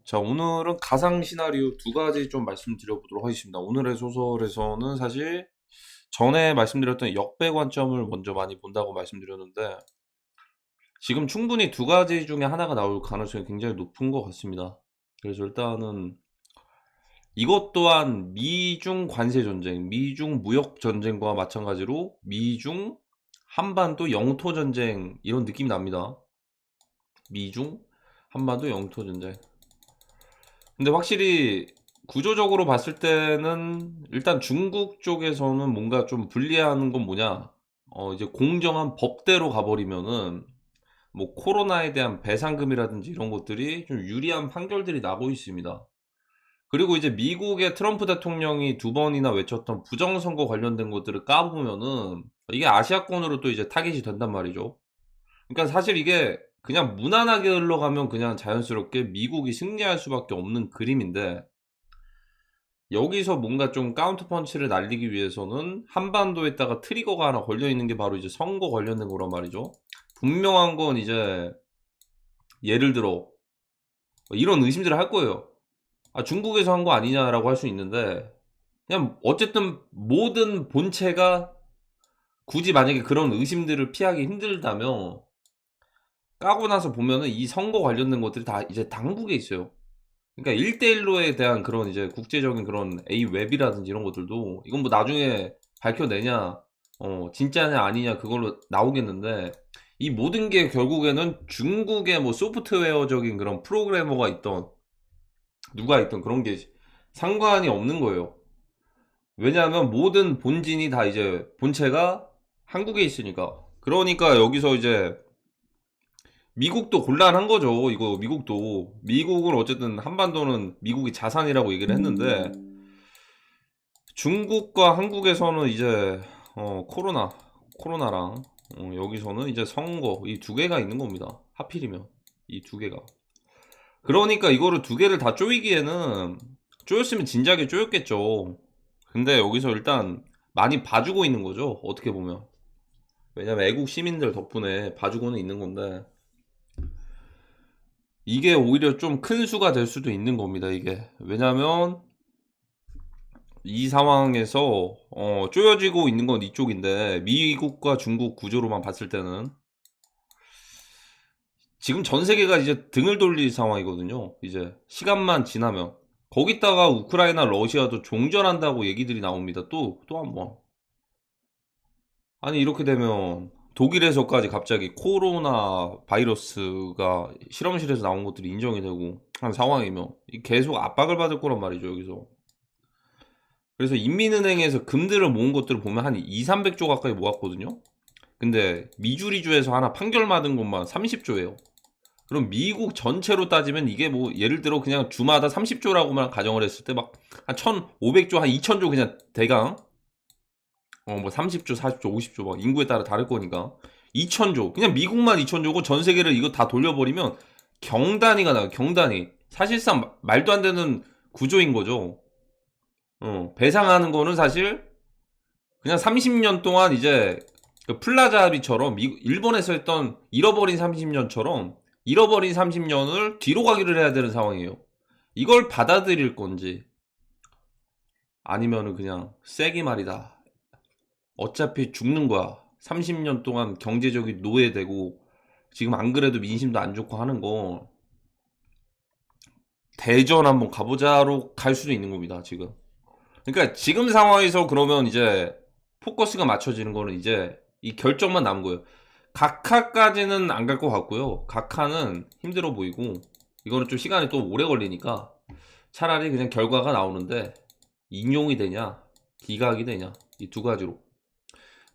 자, 오늘은 가상 시나리오 두 가지 좀 말씀드려보도록 하겠습니다. 오늘의 소설에서는 사실 전에 말씀드렸던 역배 관점을 먼저 많이 본다고 말씀드렸는데, 지금 충분히 두 가지 중에 하나가 나올 가능성이 굉장히 높은 것 같습니다. 그래서 일단은 이것 또한 미중 관세 전쟁, 미중 무역 전쟁과 마찬가지로 미중 한반도 영토 전쟁 이런 느낌이 납니다. 미중 한반도 영토 전쟁. 근데 확실히 구조적으로 봤을 때는 일단 중국 쪽에서는 뭔가 좀 불리한 건 뭐냐? 이제 공정한 법대로 가버리면은 뭐 코로나에 대한 배상금이라든지 이런 것들이 좀 유리한 판결들이 나고 있습니다. 그리고 이제 미국의 트럼프 대통령이 두 번이나 외쳤던 부정선거 관련된 것들을 까보면은 이게 아시아권으로 또 이제 타깃이 된단 말이죠. 그러니까 사실 이게 그냥 무난하게 흘러가면 그냥 자연스럽게 미국이 승리할 수밖에 없는 그림인데, 여기서 뭔가 좀 카운터 펀치를 날리기 위해서는 한반도에다가 트리거가 하나 걸려 있는 게 바로 이제 선거 관련된 거란 말이죠. 분명한 건 이제 예를 들어 이런 의심들을 할 거예요. 아, 중국에서 한 거 아니냐라고 할 수 있는데, 그냥 어쨌든 모든 본체가 굳이 만약에 그런 의심들을 피하기 힘들다면 까고 나서 보면은 이 선거 관련된 것들이 다 이제 당국에 있어요. 그러니까 1대1로에 대한 그런 이제 국제적인 그런 A 웹이라든지 이런 것들도 이건 뭐 나중에 밝혀내냐, 진짜냐 아니냐 그걸로 나오겠는데, 이 모든 게 결국에는 중국의 뭐 소프트웨어적인 그런 프로그래머가 있던 누가 있던 그런 게 상관이 없는 거예요. 왜냐하면 모든 본진이 다 이제 본체가 한국에 있으니까. 그러니까 여기서 이제 미국도 곤란한 거죠. 이거 미국은 어쨌든 한반도는 미국이 자산이라고 얘기를 했는데, 중국과 한국에서는 이제 코로나랑 여기서는 이제 선거 이 두 개가 있는 겁니다. 하필이면 이 두 개가. 그러니까 이거를 두 개를 다 쪼이기에는 쪼였으면 진작에 쪼였겠죠. 근데 여기서 일단 많이 봐주고 있는 거죠. 어떻게 보면. 왜냐면 애국 시민들 덕분에 봐주고는 있는 건데, 이게 오히려 좀 큰 수가 될 수도 있는 겁니다, 이게. 왜냐면 이 상황에서 쪼여지고 있는 건 이쪽인데, 미국과 중국 구조로만 봤을 때는 지금 전 세계가 이제 등을 돌릴 상황이거든요. 이제 시간만 지나면 거기다가 우크라이나 러시아도 종전한다고 얘기들이 나옵니다. 또 한 번. 아니 이렇게 되면 독일에서까지 갑자기 코로나 바이러스가 실험실에서 나온 것들이 인정이 되고 한 상황이면 계속 압박을 받을 거란 말이죠, 여기서. 그래서 인민은행에서 금들을 모은 것들을 보면 한 2, 300조 가까이 모았거든요. 근데 미주리주에서 하나 판결 받은 것만 30조예요. 그럼 미국 전체로 따지면 이게 뭐 예를 들어 그냥 주마다 30조라고만 가정을 했을 때 막 한 1,500조, 한 2,000조 그냥 대강, 뭐 30조, 40조, 50조 막 인구에 따라 다를 거니까 2,000조, 그냥 미국만 2,000조고 전 세계를 이거 다 돌려버리면 경단위가 나요. 경단위. 사실상 말도 안 되는 구조인 거죠. 배상하는 거는 사실 그냥 30년 동안 이제 그 플라자 합의처럼 일본에서 했던 잃어버린 30년처럼 잃어버린 30년을 뒤로 가기를 해야 되는 상황이에요. 이걸 받아들일 건지 아니면은 그냥 세게 말이다, 어차피 죽는 거야, 30년 동안 경제적인 노예되고 지금 안 그래도 민심도 안 좋고 하는 거 대전 한번 가보자로 갈 수도 있는 겁니다, 지금. 그러니까 지금 상황에서 그러면 이제 포커스가 맞춰지는 거는 이제 이 결정만 남은 거예요. 각하까지는 안 갈 것 같고요. 각하는 힘들어 보이고 이거는 좀 시간이 또 오래 걸리니까 차라리 그냥 결과가 나오는데 인용이 되냐 기각이 되냐 이 두 가지로.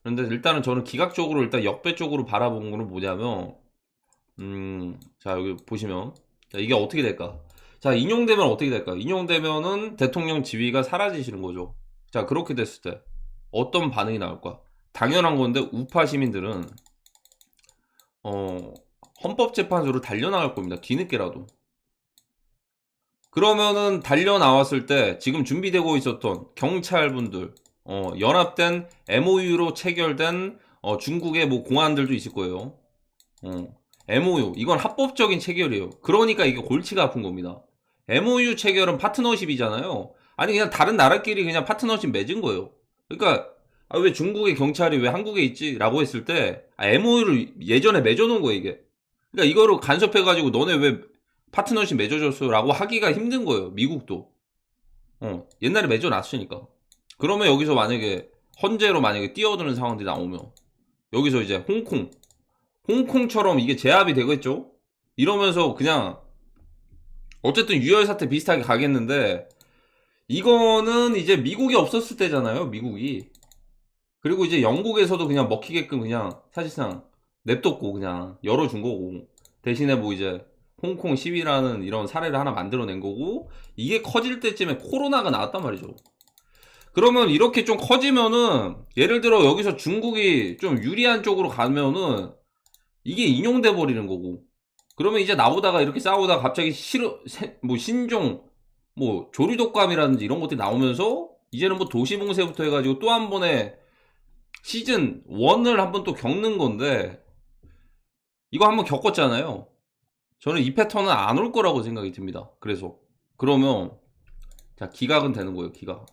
그런데 일단은 저는 기각적으로 일단 역배 쪽으로 바라본 거는 뭐냐면, 자 여기 보시면, 자 이게 어떻게 될까. 자 인용되면 어떻게 될까. 인용되면은 대통령 지위가 사라지시는 거죠. 자 그렇게 됐을 때 어떤 반응이 나올까. 당연한 건데 우파 시민들은 어, 헌법재판소로 달려나갈 겁니다. 뒤늦게라도. 그러면은 달려나왔을 때 지금 준비되고 있었던 경찰분들, 연합된 MOU로 체결된 중국의 뭐 공안들도 있을 거예요. MOU 이건 합법적인 체결이에요. 그러니까 이게 골치가 아픈 겁니다. MOU 체결은 파트너십이잖아요. 아니 그냥 다른 나라끼리 그냥 파트너십 맺은 거예요. 그러니까 왜 중국의 경찰이 왜 한국에 있지? 라고 했을 때 MOU를 예전에 맺어놓은 거예요 이게. 그러니까 이거를 간섭해가지고 너네 왜 파트너십 맺어줬어? 라고 하기가 힘든 거예요. 미국도. 옛날에 맺어놨으니까. 그러면 여기서 만약에 헌재로 만약에 뛰어드는 상황들이 나오면 여기서 이제 홍콩처럼 이게 제압이 되겠죠? 이러면서 그냥 어쨌든 유혈 사태 비슷하게 가겠는데 이거는 이제 미국이 없었을 때잖아요. 미국이. 그리고 이제 영국에서도 그냥 먹히게끔 그냥 사실상 냅뒀고 그냥 열어준 거고 대신에 뭐 이제 홍콩 시위라는 이런 사례를 하나 만들어낸 거고 이게 커질 때쯤에 코로나가 나왔단 말이죠. 그러면 이렇게 좀 커지면은 예를 들어 여기서 중국이 좀 유리한 쪽으로 가면은 이게 인용돼 버리는 거고 그러면 이제 나오다가 이렇게 싸우다가 갑자기 뭐 신종 뭐 조류독감이라든지 이런 것들이 나오면서 이제는 뭐 도시봉쇄부터 해가지고 또 한 번에 시즌 1을 한번 또 겪는 건데 이거 한번 겪었잖아요. 저는 이 패턴은 안 올 거라고 생각이 듭니다. 그래서 그러면 자 기각은 되는 거예요. 기각.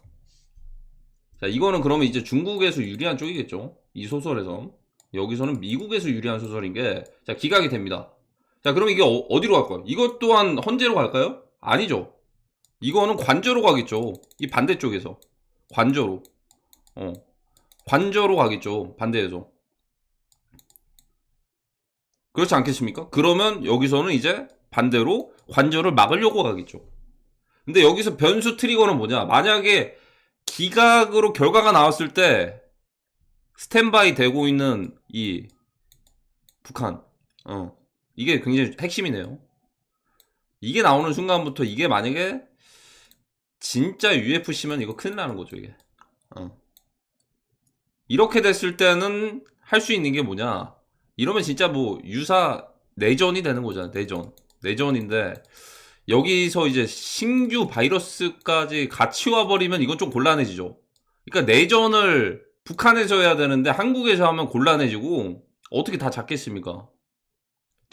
자 이거는 그러면 이제 중국에서 유리한 쪽이겠죠. 이 소설에선 여기서는 미국에서 유리한 소설인 게 자 기각이 됩니다. 자 그럼 이게 어디로 갈까요? 이것 또한 헌재로 갈까요? 아니죠. 이거는 관저로 가겠죠. 이 반대쪽에서 관저로 관저로 가겠죠. 반대에서. 그렇지 않겠습니까? 그러면 여기서는 이제 반대로 관저를 막으려고 가겠죠. 근데 여기서 변수 트리거는 뭐냐? 만약에 기각으로 결과가 나왔을 때 스탠바이 되고 있는 이 북한 이게 굉장히 핵심이네요. 이게 나오는 순간부터 이게 만약에 진짜 UFC면 이거 큰일 나는 거죠 이게. 이렇게 됐을 때는 할 수 있는 게 뭐냐? 이러면 진짜 뭐 유사 내전이 되는 거잖아. 내전인데 여기서 이제 신규 바이러스까지 같이 와버리면 이건 좀 곤란해지죠. 그러니까 내전을 북한에서 해야 되는데 한국에서 하면 곤란해지고 어떻게 다 잡겠습니까?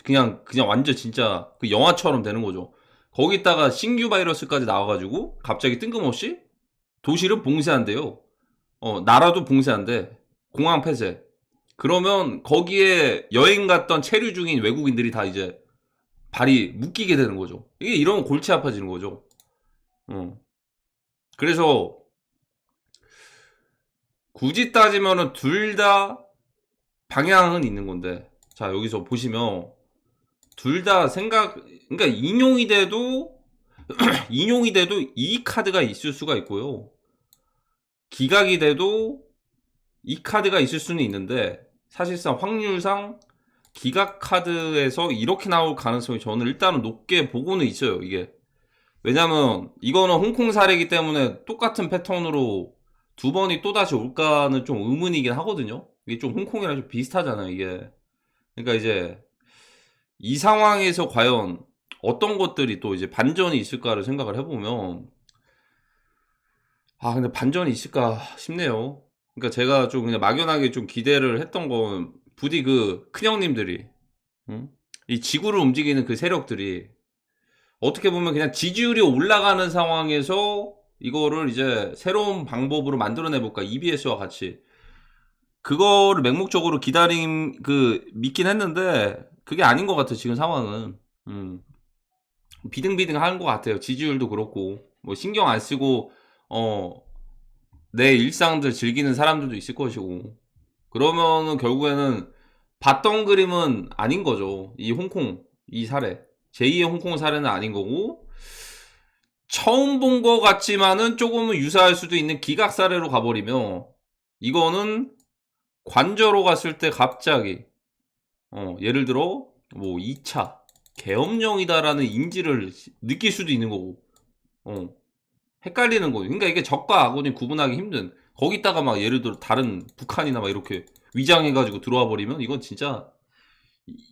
그냥 완전 진짜 그 영화처럼 되는 거죠. 거기다가 신규 바이러스까지 나와가지고 갑자기 뜬금없이 도시를 봉쇄한대요. 나라도 봉쇄한대. 공항 폐쇄. 그러면 거기에 여행 갔던 체류 중인 외국인들이 다 이제 발이 묶이게 되는 거죠. 이게 이러면 골치 아파지는 거죠. 그래서 굳이 따지면은 둘 다 방향은 있는 건데 자 여기서 보시면 둘 다 그러니까 인용이 돼도 이 카드가 있을 수가 있고요. 기각이 돼도 이 카드가 있을 수는 있는데 사실상 확률상 기각 카드에서 이렇게 나올 가능성이 저는 일단은 높게 보고는 있어요. 이게 왜냐면 이거는 홍콩 사례이기 때문에 똑같은 패턴으로 두 번이 또다시 올까는 좀 의문이긴 하거든요. 이게 좀 홍콩이랑 좀 비슷하잖아요. 이게 그러니까 이제 이 상황에서 과연 어떤 것들이 또 이제 반전이 있을까를 생각을 해보면 근데 반전이 있을까 싶네요. 그러니까 제가 좀 그냥 막연하게 좀 기대를 했던 건 부디 그 큰형님들이 이 지구를 움직이는 그 세력들이 어떻게 보면 그냥 지지율이 올라가는 상황에서 이거를 이제 새로운 방법으로 만들어내볼까 EBS와 같이 그거를 맹목적으로 믿긴 했는데 그게 아닌 것 같아 지금 상황은. 비등비등한 것 같아요. 지지율도 그렇고 뭐 신경 안 쓰고 내 일상들 즐기는 사람들도 있을 것이고 그러면은 결국에는 봤던 그림은 아닌 거죠. 이 홍콩 이 사례 제2의 홍콩 사례는 아닌 거고 처음 본 것 같지만은 조금은 유사할 수도 있는 기각 사례로 가버리면 이거는 관저로 갔을 때 갑자기 예를 들어 뭐 2차 계엄령이다라는 인지를 느낄 수도 있는 거고 헷갈리는 거예요. 그러니까 이게 적과 악원이 구분하기 힘든 거기다가 막 예를 들어 다른 북한이나 막 이렇게 위장해가지고 들어와 버리면 이건 진짜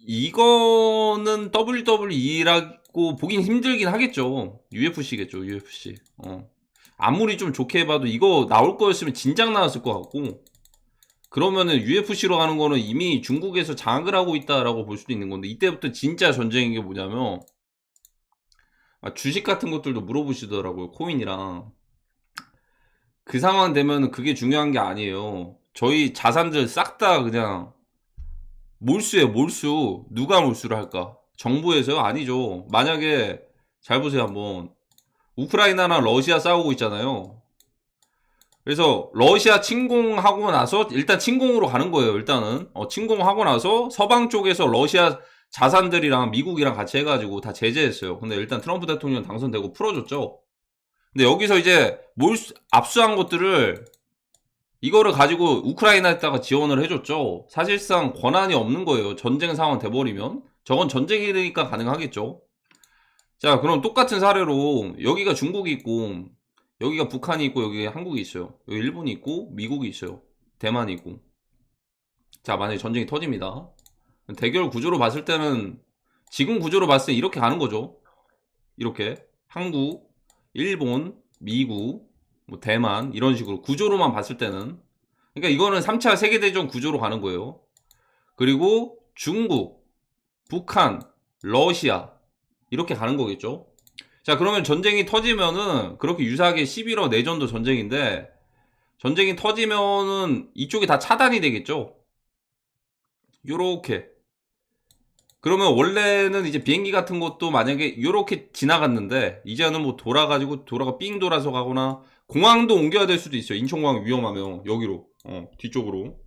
이거는 WWE라고 보긴 힘들긴 하겠죠. UFC겠죠, UFC. 아무리 좀 좋게 해봐도 이거 나올 거였으면 진작 나왔을 것 같고, 그러면은 UFC로 가는 거는 이미 중국에서 장악을 하고 있다라고 볼 수도 있는 건데, 이때부터 진짜 전쟁인 게 뭐냐면, 주식 같은 것들도 물어보시더라고요. 코인이랑. 그 상황 되면 그게 중요한 게 아니에요. 저희 자산들 싹 다 그냥 몰수예요, 몰수. 누가 몰수를 할까? 정부에서요? 아니죠. 만약에 잘 보세요, 한번. 우크라이나랑 러시아 싸우고 있잖아요. 그래서 러시아 침공하고 나서 일단 침공으로 가는 거예요. 일단은 침공하고 나서 서방 쪽에서 러시아 자산들이랑 미국이랑 같이 해가지고 다 제재했어요. 근데 일단 트럼프 대통령 당선되고 풀어줬죠. 근데 여기서 이제 압수한 것들을 이거를 가지고 우크라이나에다가 지원을 해줬죠. 사실상 권한이 없는 거예요. 전쟁 상황 돼버리면 저건 전쟁이니까 가능하겠죠. 자, 그럼 똑같은 사례로 여기가 중국이 있고 여기가 북한이 있고 여기 한국이 있어요. 여기 일본이 있고 미국이 있어요. 대만이 있고. 자, 만약에 전쟁이 터집니다. 대결 구조로 봤을 때는 지금 구조로 봤을 때 이렇게 가는 거죠. 이렇게 한국, 일본, 미국, 뭐 대만 이런 식으로 구조로만 봤을 때는, 그러니까 이거는 3차 세계대전 구조로 가는 거예요. 그리고 중국, 북한, 러시아 이렇게 가는 거겠죠. 자, 그러면 전쟁이 터지면은 그렇게 유사하게 11호 내전도 전쟁인데 전쟁이 터지면은 이쪽이 다 차단이 되겠죠. 요렇게. 그러면 원래는 이제 비행기 같은 것도 만약에 요렇게 지나갔는데 이제는 뭐 돌아가 삥 돌아서 가거나 공항도 옮겨야 될 수도 있어요. 인천공항 위험하면 여기로 뒤쪽으로.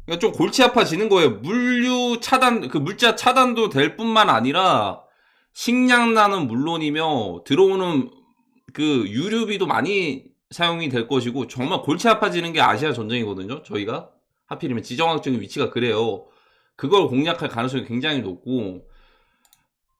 그러니까 좀 골치 아파지는 거예요. 물류 차단, 그 물자 차단도 될 뿐만 아니라 식량난은 물론이며 들어오는 그 유류비도 많이 사용이 될 것이고 정말 골치 아파지는 게 아시아 전쟁이거든요. 저희가 하필이면 지정학적인 위치가 그래요. 그걸 공략할 가능성이 굉장히 높고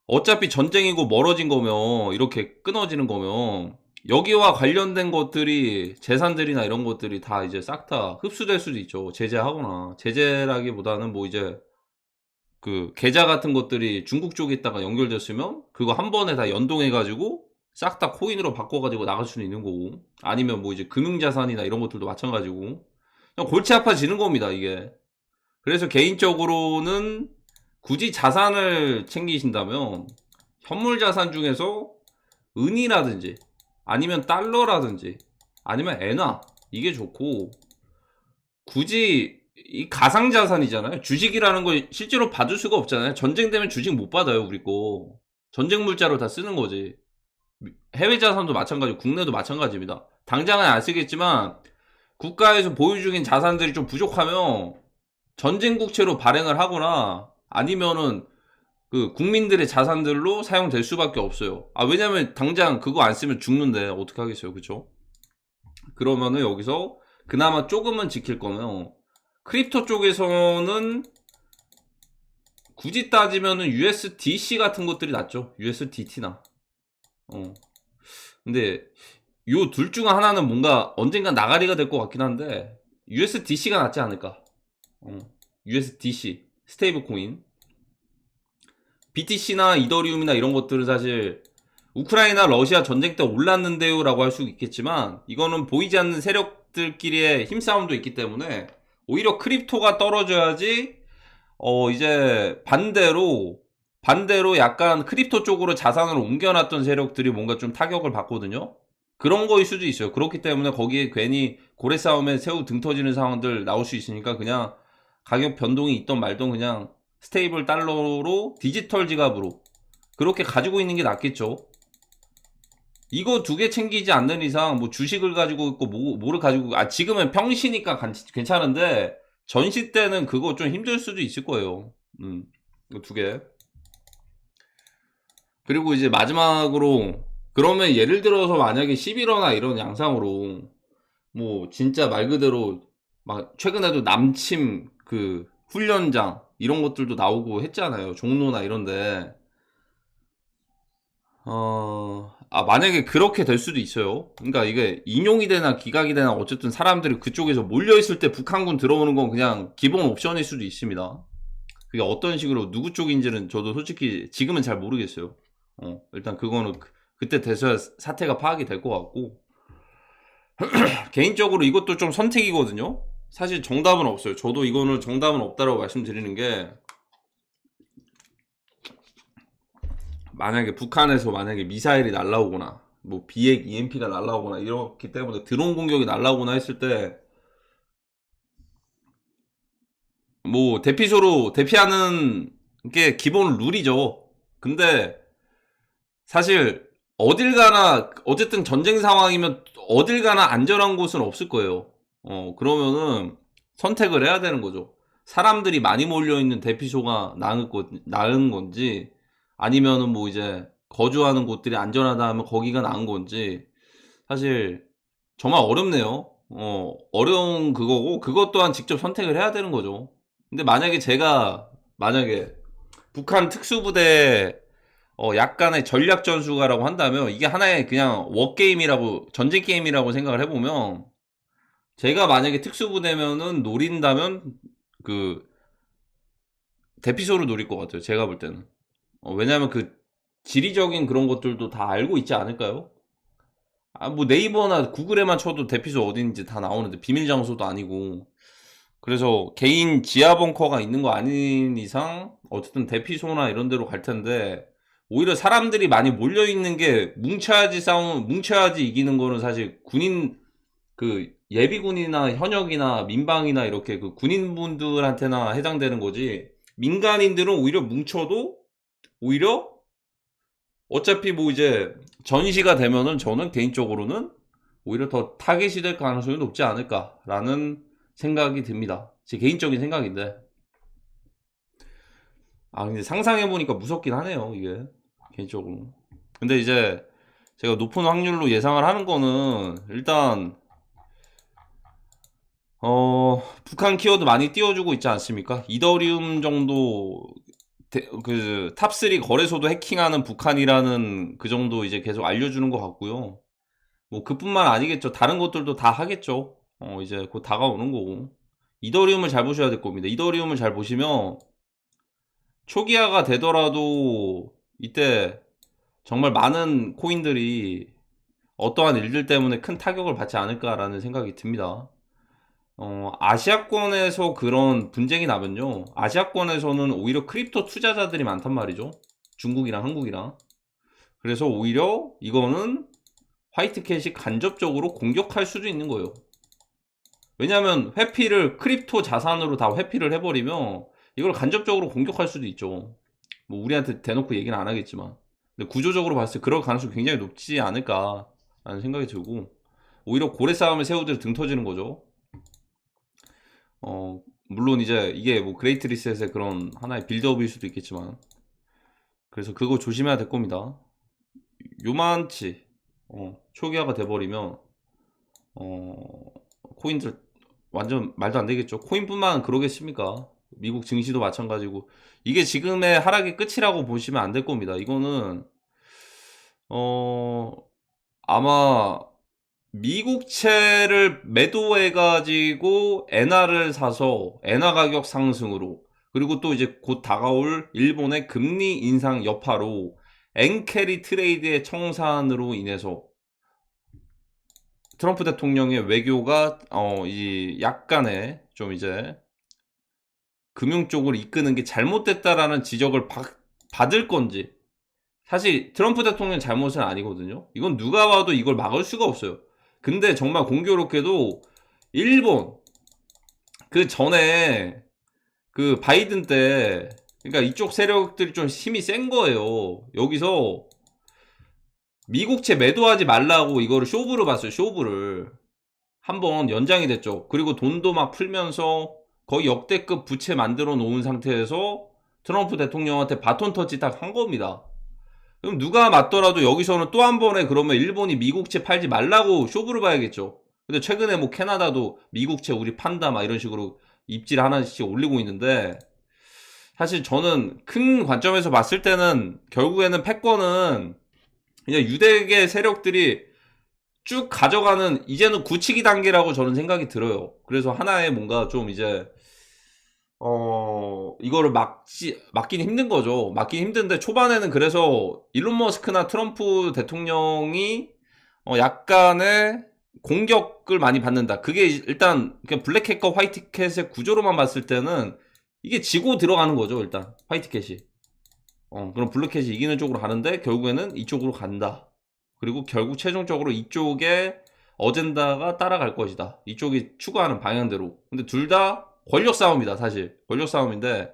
어차피 전쟁이고 멀어진 거면 이렇게 끊어지는 거면 여기와 관련된 것들이 재산들이나 이런 것들이 다 이제 싹 다 흡수될 수도 있죠. 제재하거나 제재라기보다는 뭐 이제 그 계좌 같은 것들이 중국 쪽에 있다가 연결됐으면 그거 한 번에 다 연동해가지고 싹 다 코인으로 바꿔가지고 나갈 수는 있는 거고 아니면 뭐 이제 금융자산이나 이런 것들도 마찬가지고 그냥 골치 아파지는 겁니다 이게. 그래서 개인적으로는 굳이 자산을 챙기신다면 현물 자산 중에서 은이라든지 아니면 달러라든지 아니면 엔화 이게 좋고 굳이 이 가상자산이잖아요. 주식이라는 거 실제로 받을 수가 없잖아요. 전쟁 되면 주식 못 받아요. 우리 거 전쟁 물자로 다 쓰는 거지. 해외 자산도 마찬가지고 국내도 마찬가지입니다. 당장은 안 쓰겠지만 국가에서 보유 중인 자산들이 좀 부족하면 전쟁 국채로 발행을 하거나 아니면은 그 국민들의 자산들로 사용될 수밖에 없어요. 왜냐면 당장 그거 안 쓰면 죽는데 어떻게 하겠어요. 그쵸? 그러면은 여기서 그나마 조금은 지킬 거면 크립토 쪽에서는 굳이 따지면은 USDC 같은 것들이 낫죠. USDT나. 근데 요 둘 중 하나는 뭔가 언젠가 나가리가 될 것 같긴 한데 USDC가 낫지 않을까. USDC 스테이블 코인. BTC나 이더리움이나 이런 것들은 사실 우크라이나 러시아 전쟁 때 올랐는데요 라고 할 수 있겠지만 이거는 보이지 않는 세력들끼리의 힘싸움도 있기 때문에 오히려 크립토가 떨어져야지 이제 반대로 약간 크립토 쪽으로 자산을 옮겨놨던 세력들이 뭔가 좀 타격을 받거든요. 그런 거일 수도 있어요. 그렇기 때문에 거기에 괜히 고래 싸움에 새우 등 터지는 상황들 나올 수 있으니까 그냥 가격 변동이 있던 말던 그냥 스테이블 달러로 디지털 지갑으로 그렇게 가지고 있는 게 낫겠죠. 이거 두 개 챙기지 않는 이상 뭐 주식을 가지고 있고 뭐를 가지고 지금은 평시니까 괜찮은데 전시 때는 그거 좀 힘들 수도 있을 거예요. 이거 두 개. 그리고 이제 마지막으로 그러면 예를 들어서 만약에 11호나 이런 양상으로 뭐 진짜 말 그대로 막 최근에도 남침 그 훈련장 이런 것들도 나오고 했잖아요. 종로나 이런데 만약에 그렇게 될 수도 있어요. 그러니까 이게 인용이 되나 기각이 되나 어쨌든 사람들이 그쪽에서 몰려있을 때 북한군 들어오는 건 그냥 기본 옵션일 수도 있습니다. 그게 어떤 식으로 누구 쪽인지는 저도 솔직히 지금은 잘 모르겠어요. 일단 그거는 그때 돼서야 사태가 파악이 될 것 같고 개인적으로 이것도 좀 선택이거든요. 사실 정답은 없어요. 저도 이거는 정답은 없다라고 말씀드리는 게 만약에 북한에서 만약에 미사일이 날라오거나 뭐 비핵 EMP가 날라오거나 이렇기 때문에 드론 공격이 날라오거나 했을 때 뭐 대피소로 대피하는 게 기본 룰이죠. 근데 사실 어딜 가나 어쨌든 전쟁 상황이면 어딜 가나 안전한 곳은 없을 거예요. 그러면은 선택을 해야 되는 거죠. 사람들이 많이 몰려있는 대피소가 나은 건지 아니면은 뭐 이제 거주하는 곳들이 안전하다 하면 거기가 나은 건지 사실 정말 어렵네요. 어려운 그거고 그것 또한 직접 선택을 해야 되는 거죠. 근데 만약에 제가 만약에 북한 특수부대 약간의 전략 전술가라고 한다면 이게 하나의 그냥 워게임이라고 전쟁 게임이라고 생각을 해보면 제가 만약에 특수부대면은 노린다면 그 대피소를 노릴 것 같아요. 제가 볼 때는. 왜냐면 그 지리적인 그런 것들도 다 알고 있지 않을까요? 뭐 네이버나 구글에만 쳐도 대피소 어딘지 다 나오는데 비밀 장소도 아니고 그래서 개인 지하 벙커가 있는 거 아닌 이상 어쨌든 대피소나 이런 데로 갈 텐데 오히려 사람들이 많이 몰려 있는 게 뭉쳐야지 이기는 거는 사실 군인 그 예비군이나 현역이나 민방이나 이렇게 그 군인분들한테나 해당되는 거지 민간인들은 오히려 뭉쳐도 오히려 어차피 뭐 이제 전시가 되면은 저는 개인적으로는 오히려 더 타겟이 될 가능성이 높지 않을까라는 생각이 듭니다. 제 개인적인 생각인데. 근데 상상해보니까 무섭긴 하네요, 이게. 개인적으로. 근데 이제 제가 높은 확률로 예상을 하는 거는 일단, 북한 키워드 많이 띄워주고 있지 않습니까? 이더리움 정도, 그, 탑3 거래소도 해킹하는 북한이라는 그 정도 이제 계속 알려주는 것 같고요. 뭐, 그뿐만 아니겠죠. 다른 것들도 다 하겠죠. 이제 곧 다가오는 거고. 이더리움을 잘 보셔야 될 겁니다. 이더리움을 잘 보시면, 초기화가 되더라도, 이때 정말 많은 코인들이 어떠한 일들 때문에 큰 타격을 받지 않을까라는 생각이 듭니다. 아시아권에서 그런 분쟁이 나면요. 아시아권에서는 오히려 크립토 투자자들이 많단 말이죠. 중국이랑 한국이랑. 그래서 오히려 이거는 화이트캣이 간접적으로 공격할 수도 있는 거예요. 왜냐하면 회피를 크립토 자산으로 다 회피를 해버리면 이걸 간접적으로 공격할 수도 있죠. 뭐 우리한테 대놓고 얘기는 안 하겠지만. 근데 구조적으로 봤을 때 그럴 가능성이 굉장히 높지 않을까라는 생각이 들고 오히려 고래 싸움에 새우들 등 터지는 거죠. 물론 이제 이게 뭐 그레이트 리셋의 그런 하나의 빌드업일 수도 있겠지만 그래서 그거 조심해야 될 겁니다. 요만치 초기화가 돼버리면 코인들 완전 말도 안 되겠죠. 코인뿐만 그러겠습니까? 미국 증시도 마찬가지고 이게 지금의 하락의 끝이라고 보시면 안 될 겁니다. 이거는 아마 미국채를 매도해가지고 엔화를 사서 엔화 가격 상승으로 그리고 또 이제 곧 다가올 일본의 금리 인상 여파로 엔캐리 트레이드의 청산으로 인해서 트럼프 대통령의 외교가 이 약간의 좀 이제 금융 쪽으로 이끄는 게 잘못됐다라는 지적을 받을 건지 사실 트럼프 대통령 잘못은 아니거든요. 이건 누가 봐도 이걸 막을 수가 없어요. 근데 정말 공교롭게도 일본 그 전에 그 바이든 때 그러니까 이쪽 세력들이 좀 힘이 센 거예요. 여기서 미국채 매도하지 말라고 이거를 쇼부를 봤어요. 쇼부를 한번 연장이 됐죠. 그리고 돈도 막 풀면서 거의 역대급 부채 만들어 놓은 상태에서 트럼프 대통령한테 바톤 터치 딱 한 겁니다. 그럼 누가 맞더라도 여기서는 또 한 번에 그러면 일본이 미국채 팔지 말라고 쇼부를 봐야겠죠. 근데 최근에 뭐 캐나다도 미국채 우리 판다 막 이런 식으로 입질 하나씩 올리고 있는데 사실 저는 큰 관점에서 봤을 때는 결국에는 패권은 그냥 유대계 세력들이 쭉 가져가는 이제는 굳히기 단계라고 저는 생각이 들어요. 그래서 하나의 뭔가 좀 이제 이거를 막긴 힘든 거죠. 막긴 힘든데 초반에는 그래서 일론 머스크나 트럼프 대통령이 약간의 공격을 많이 받는다. 그게 일단 블랙캣과 화이트캣의 구조로만 봤을 때는 이게 지고 들어가는 거죠. 일단 화이트캣이 그럼 블루캣이 이기는 쪽으로 가는데 결국에는 이쪽으로 간다. 그리고 결국 최종적으로 이쪽에 어젠다가 따라갈 것이다. 이쪽이 추구하는 방향대로. 근데 둘 다 권력 싸움이다, 사실. 권력 싸움인데,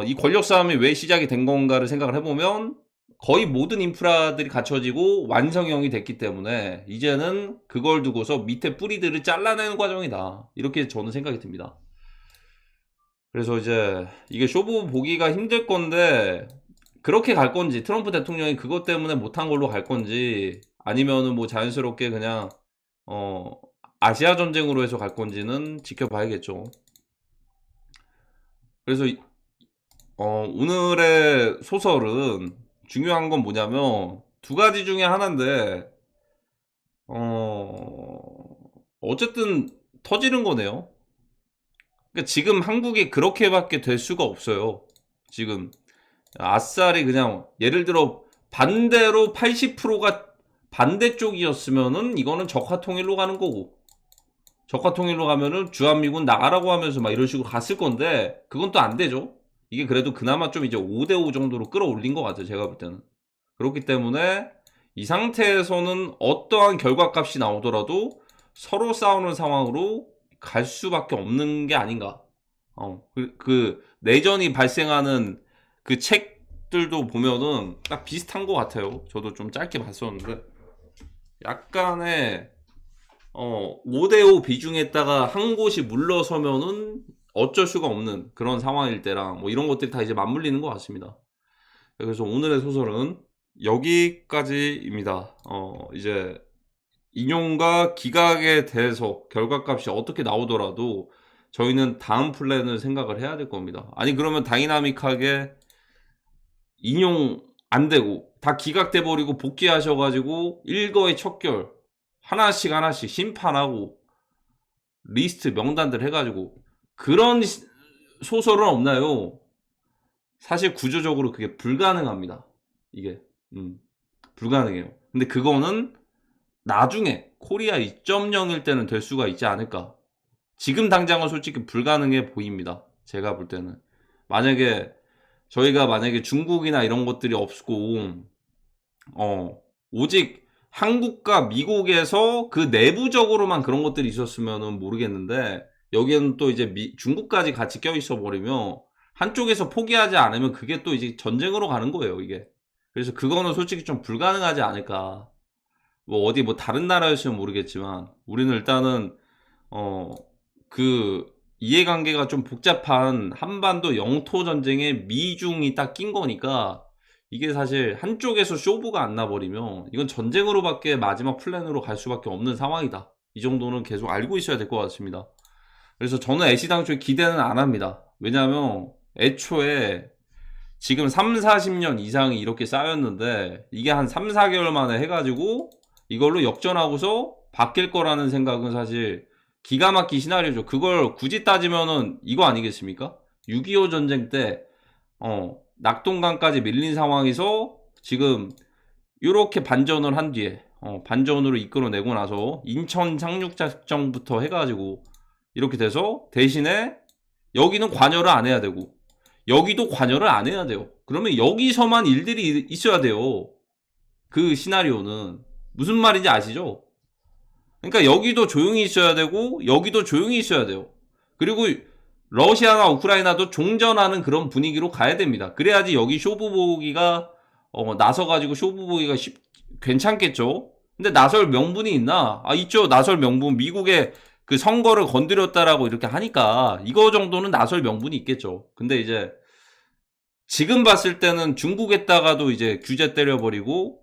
이 권력 싸움이 왜 시작이 된 건가를 생각을 해보면, 거의 모든 인프라들이 갖춰지고 완성형이 됐기 때문에, 이제는 그걸 두고서 밑에 뿌리들을 잘라내는 과정이다. 이렇게 저는 생각이 듭니다. 그래서 이제, 이게 쇼부 보기가 힘들 건데, 그렇게 갈 건지, 트럼프 대통령이 그것 때문에 못한 걸로 갈 건지, 아니면은 뭐 자연스럽게 그냥, 아시아 전쟁으로 해서 갈 건지는 지켜봐야겠죠. 그래서, 오늘의 소설은 중요한 건 뭐냐면, 두 가지 중에 하나인데, 어쨌든 터지는 거네요. 그러니까 지금 한국이 그렇게밖에 될 수가 없어요. 지금. 아싸리 그냥 예를 들어 반대로 80%가 반대쪽이었으면은 이거는 적화통일로 가는 거고, 적화통일로 가면은 주한미군 나가라고 하면서 막 이런 식으로 갔을 건데 그건 또 안 되죠. 이게 그래도 그나마 좀 이제 5대5 정도로 끌어올린 것 같아요, 제가 볼 때는. 그렇기 때문에 이 상태에서는 어떠한 결과값이 나오더라도 서로 싸우는 상황으로 갈 수밖에 없는 게 아닌가. 그 내전이 발생하는 그 책들도 보면은 딱 비슷한 것 같아요. 저도 좀 짧게 봤었는데 약간의 5대5 비중에다가 한 곳이 물러서면은 어쩔 수가 없는 그런 상황일 때랑 뭐 이런 것들이 다 이제 맞물리는 것 같습니다. 그래서 오늘의 소설은 여기까지입니다. 이제 인용과 기각에 대해서 결과값이 어떻게 나오더라도 저희는 다음 플랜을 생각을 해야 될 겁니다. 아니 그러면 다이나믹하게 인용 안 되고 다 기각돼 버리고 복귀하셔가지고 일거의 척결 하나씩 심판하고 리스트 명단들 해가지고 그런 소설은 없나요? 사실 구조적으로 그게 불가능합니다. 이게 불가능해요. 근데 그거는 나중에 코리아 2.0일 때는 될 수가 있지 않을까. 지금 당장은 솔직히 불가능해 보입니다. 제가 볼 때는. 저희가 만약에 중국이나 이런 것들이 없고, 오직 한국과 미국에서 그 내부적으로만 그런 것들이 있었으면은 모르겠는데, 여기에는 또 이제 중국까지 같이 껴있어 버리면, 한쪽에서 포기하지 않으면 그게 또 이제 전쟁으로 가는 거예요, 이게. 그래서 그거는 솔직히 좀 불가능하지 않을까. 뭐 어디 뭐 다른 나라였으면 모르겠지만, 우리는 일단은, 그 이해관계가 좀 복잡한 한반도 영토 전쟁에 미중이 딱 낀 거니까 이게 사실 한쪽에서 쇼부가 안 나버리면 이건 전쟁으로밖에 마지막 플랜으로 갈 수밖에 없는 상황이다. 이 정도는 계속 알고 있어야 될 것 같습니다. 그래서 저는 애시당 초에 기대는 안 합니다. 왜냐하면 애초에 지금 3, 40년 이상이 이렇게 쌓였는데 이게 한 3, 4개월 만에 해가지고 이걸로 역전하고서 바뀔 거라는 생각은 사실 기가 막힌 시나리오죠. 그걸 굳이 따지면은 이거 아니겠습니까? 6.25 전쟁 때 낙동강까지 밀린 상황에서 지금 이렇게 반전을 한 뒤에 반전으로 이끌어내고 나서 인천 상륙작전부터 해가지고 이렇게 돼서 대신에 여기는 관여를 안 해야 되고 여기도 관여를 안 해야 돼요. 그러면 여기서만 일들이 있어야 돼요. 그 시나리오는 무슨 말인지 아시죠? 그러니까 여기도 조용히 있어야 되고 여기도 조용히 있어야 돼요. 그리고 러시아나 우크라이나도 종전하는 그런 분위기로 가야 됩니다. 그래야지 여기 쇼부보기가 나서가지고 쇼부보기가 괜찮겠죠. 근데 나설 명분이 있나? 있죠. 나설 명분. 미국의 그 선거를 건드렸다라고 이렇게 하니까 이거 정도는 나설 명분이 있겠죠. 근데 이제 지금 봤을 때는 중국에다가도 이제 규제 때려버리고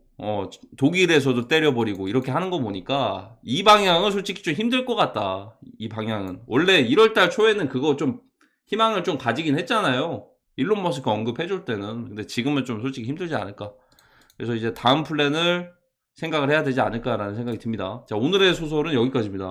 독일에서도 때려버리고 이렇게 하는 거 보니까 이 방향은 솔직히 좀 힘들 것 같다. 이 방향은 원래 1월달 초에는 그거 좀 희망을 좀 가지긴 했잖아요. 일론 머스크 언급해줄 때는. 근데 지금은 좀 솔직히 힘들지 않을까. 그래서 이제 다음 플랜을 생각을 해야 되지 않을까라는 생각이 듭니다. 자, 오늘의 소설은 여기까지입니다.